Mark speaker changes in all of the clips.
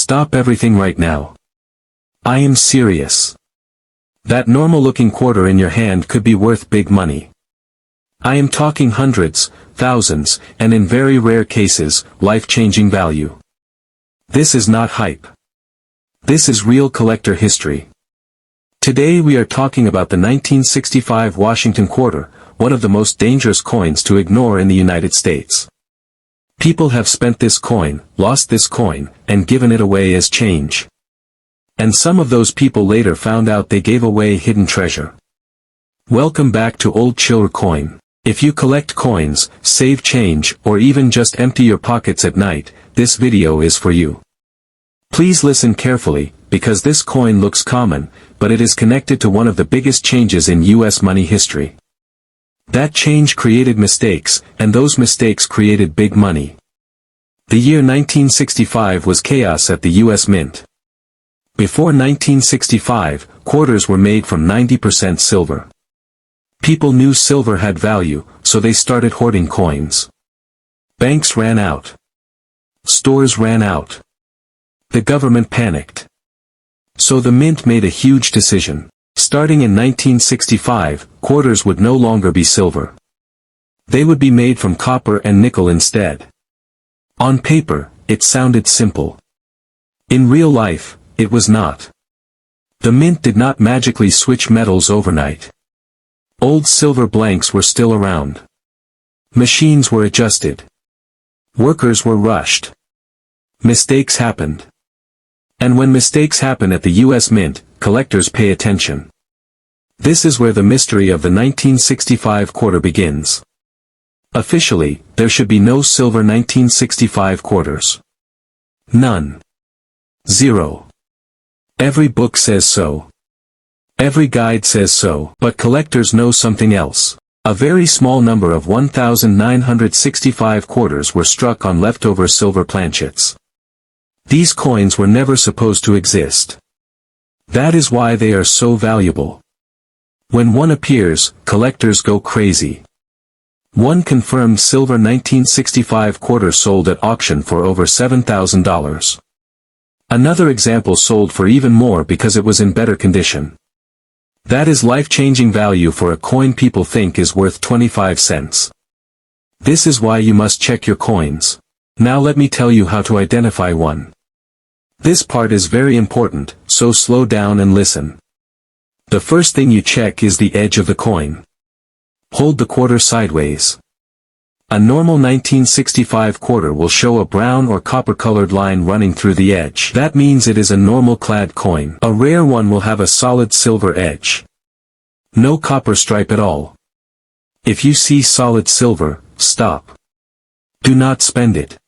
Speaker 1: Stop everything right now. I am serious. That normal-looking quarter in your hand could be worth big money. I am talking hundreds, thousands, and in very rare cases, life-changing value. This is not hype. This is real collector history. Today we are talking about the 1965 Washington quarter, one of the most dangerous coins to ignore in the United States. People have spent this coin, lost this coin, and given it away as change. And some of those people later found out they gave away hidden treasure. Welcome back to Old Chiller Coin. If you collect coins, save change, or even just empty your pockets at night, this video is for you. Please listen carefully, because this coin looks common, but it is connected to one of the biggest changes in U.S. money history. That change created mistakes, and those mistakes created big money. The year 1965 was chaos at the U.S. Mint. Before 1965, quarters were made from 90% silver. People knew silver had value, so they started hoarding coins. Banks ran out. Stores ran out. The government panicked. So the mint made a huge decision. Starting in 1965, quarters would no longer be silver. They would be made from copper and nickel instead. On paper, it sounded simple. In real life, it was not. The mint did not magically switch metals overnight. Old silver blanks were still around. Machines were adjusted. Workers were rushed. Mistakes happened. And when mistakes happen at the U.S. Mint, collectors pay attention. This is where the mystery of the 1965 quarter begins. Officially, there should be no silver 1965 quarters. None. Zero. Every book says so. Every guide says so, but collectors know something else. A very small number of 1,965 quarters were struck on leftover silver planchets. These coins were never supposed to exist. That is why they are so valuable. When one appears, collectors go crazy. One confirmed silver 1965 quarter sold at auction for over $7,000. Another example sold for even more because it was in better condition. That is life-changing value for a coin people think is worth 25 cents. This is why you must check your coins. Now let me tell you how to identify one. This part is very important, so slow down and listen. The first thing you check is the edge of the coin. Hold the quarter sideways. A normal 1965 quarter will show a brown or copper-colored line running through the edge. That means it is a normal-clad coin. A rare one will have a solid silver edge. No copper stripe at all. If you see solid silver, stop. Do not spend it.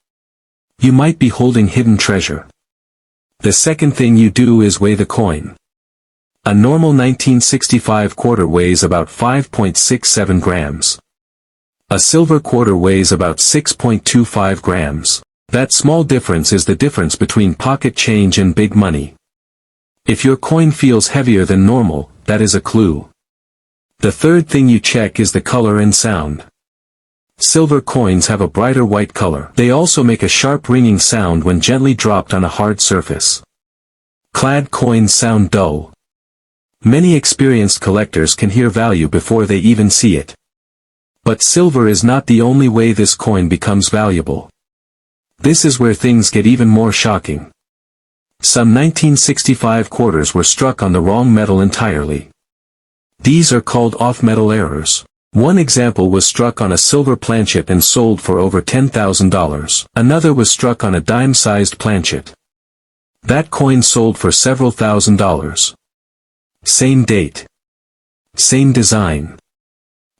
Speaker 1: You might be holding hidden treasure. The second thing you do is weigh the coin. A normal 1965 quarter weighs about 5.67 grams. A silver quarter weighs about 6.25 grams. That small difference is the difference between pocket change and big money. If your coin feels heavier than normal, that is a clue. The third thing you check is the color and sound. Silver coins have a brighter white color. They also make a sharp ringing sound when gently dropped on a hard surface. Clad coins sound dull. Many experienced collectors can hear value before they even see it. But silver is not the only way this coin becomes valuable. This is where things get even more shocking. Some 1965 quarters were struck on the wrong metal entirely. These are called off-metal errors. One example was struck on a silver planchet and sold for over $10,000. Another was struck on a dime-sized planchet. That coin sold for several $1,000s. Same date. Same design.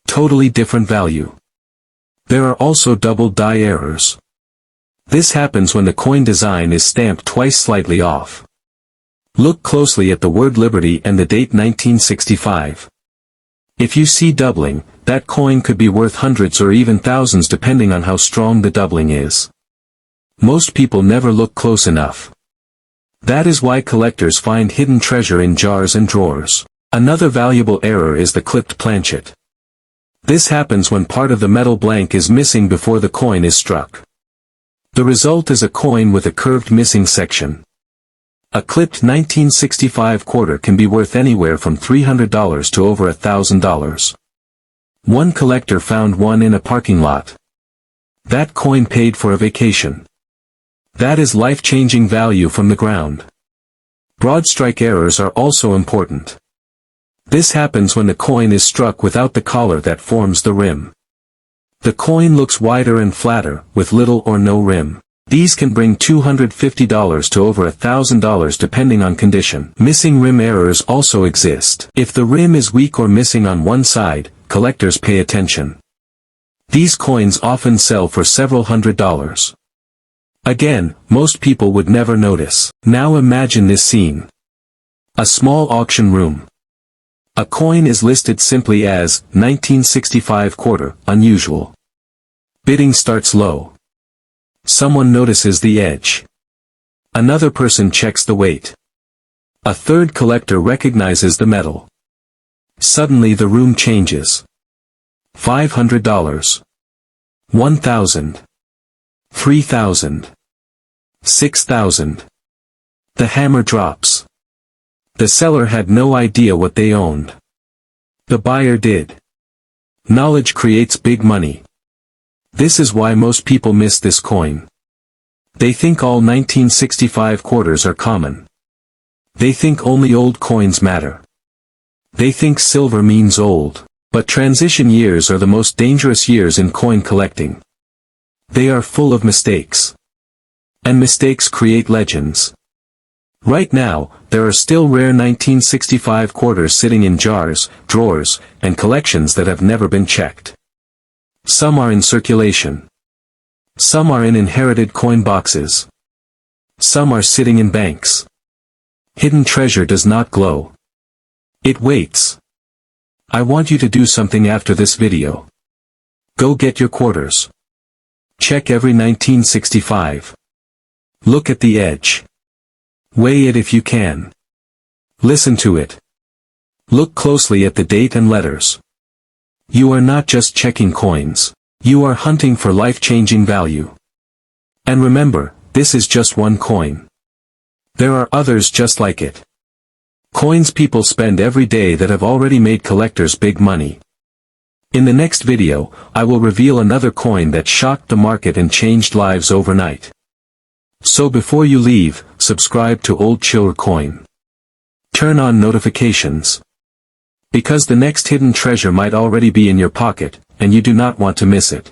Speaker 1: Totally different value. There are also double die errors. This happens when the coin design is stamped twice slightly off. Look closely at the word Liberty and the date 1965. If you see doubling, that coin could be worth hundreds or even thousands depending on how strong the doubling is. Most people never look close enough. That is why collectors find hidden treasure in jars and drawers. Another valuable error is the clipped planchet. This happens when part of the metal blank is missing before the coin is struck. The result is a coin with a curved missing section. A clipped 1965 quarter can be worth anywhere from $300 to over $1,000. One collector found one in a parking lot. That coin paid for a vacation. That is life-changing value from the ground. Broad strike errors are also important. This happens when the coin is struck without the collar that forms the rim. The coin looks wider and flatter, with little or no rim. These can bring $250 to over $1,000 depending on condition. Missing rim errors also exist. If the rim is weak or missing on one side, collectors pay attention. These coins often sell for several $100s. Again, most people would never notice. Now imagine this scene. A small auction room. A coin is listed simply as 1965 quarter, unusual. Bidding starts low. Someone notices the edge. Another person checks the weight. A third collector recognizes the metal. Suddenly the room changes. $500. $1,000. $3,000. $6,000. The hammer drops. The seller had no idea what they owned. The buyer did. Knowledge creates big money. This is why most people miss this coin. They think all 1965 quarters are common. They think only old coins matter. They think silver means old. But transition years are the most dangerous years in coin collecting. They are full of mistakes. And mistakes create legends. Right now, there are still rare 1965 quarters sitting in jars, drawers, and collections that have never been checked. Some are in circulation. Some are in inherited coin boxes. Some are sitting in banks. Hidden treasure does not glow. It waits. I want you to do something after this video. Go get your quarters. Check every 1965. Look at the edge. Weigh it if you can. Listen to it. Look closely at the date and letters. You are not just checking coins. You are hunting for life-changing value. And remember, this is just one coin. There are others just like it. Coins people spend every day that have already made collectors big money. In the next video, I will reveal another coin that shocked the market and changed lives overnight. So before you leave, subscribe to Old Chiller Coin. Turn on notifications. Because the next hidden treasure might already be in your pocket, and you do not want to miss it.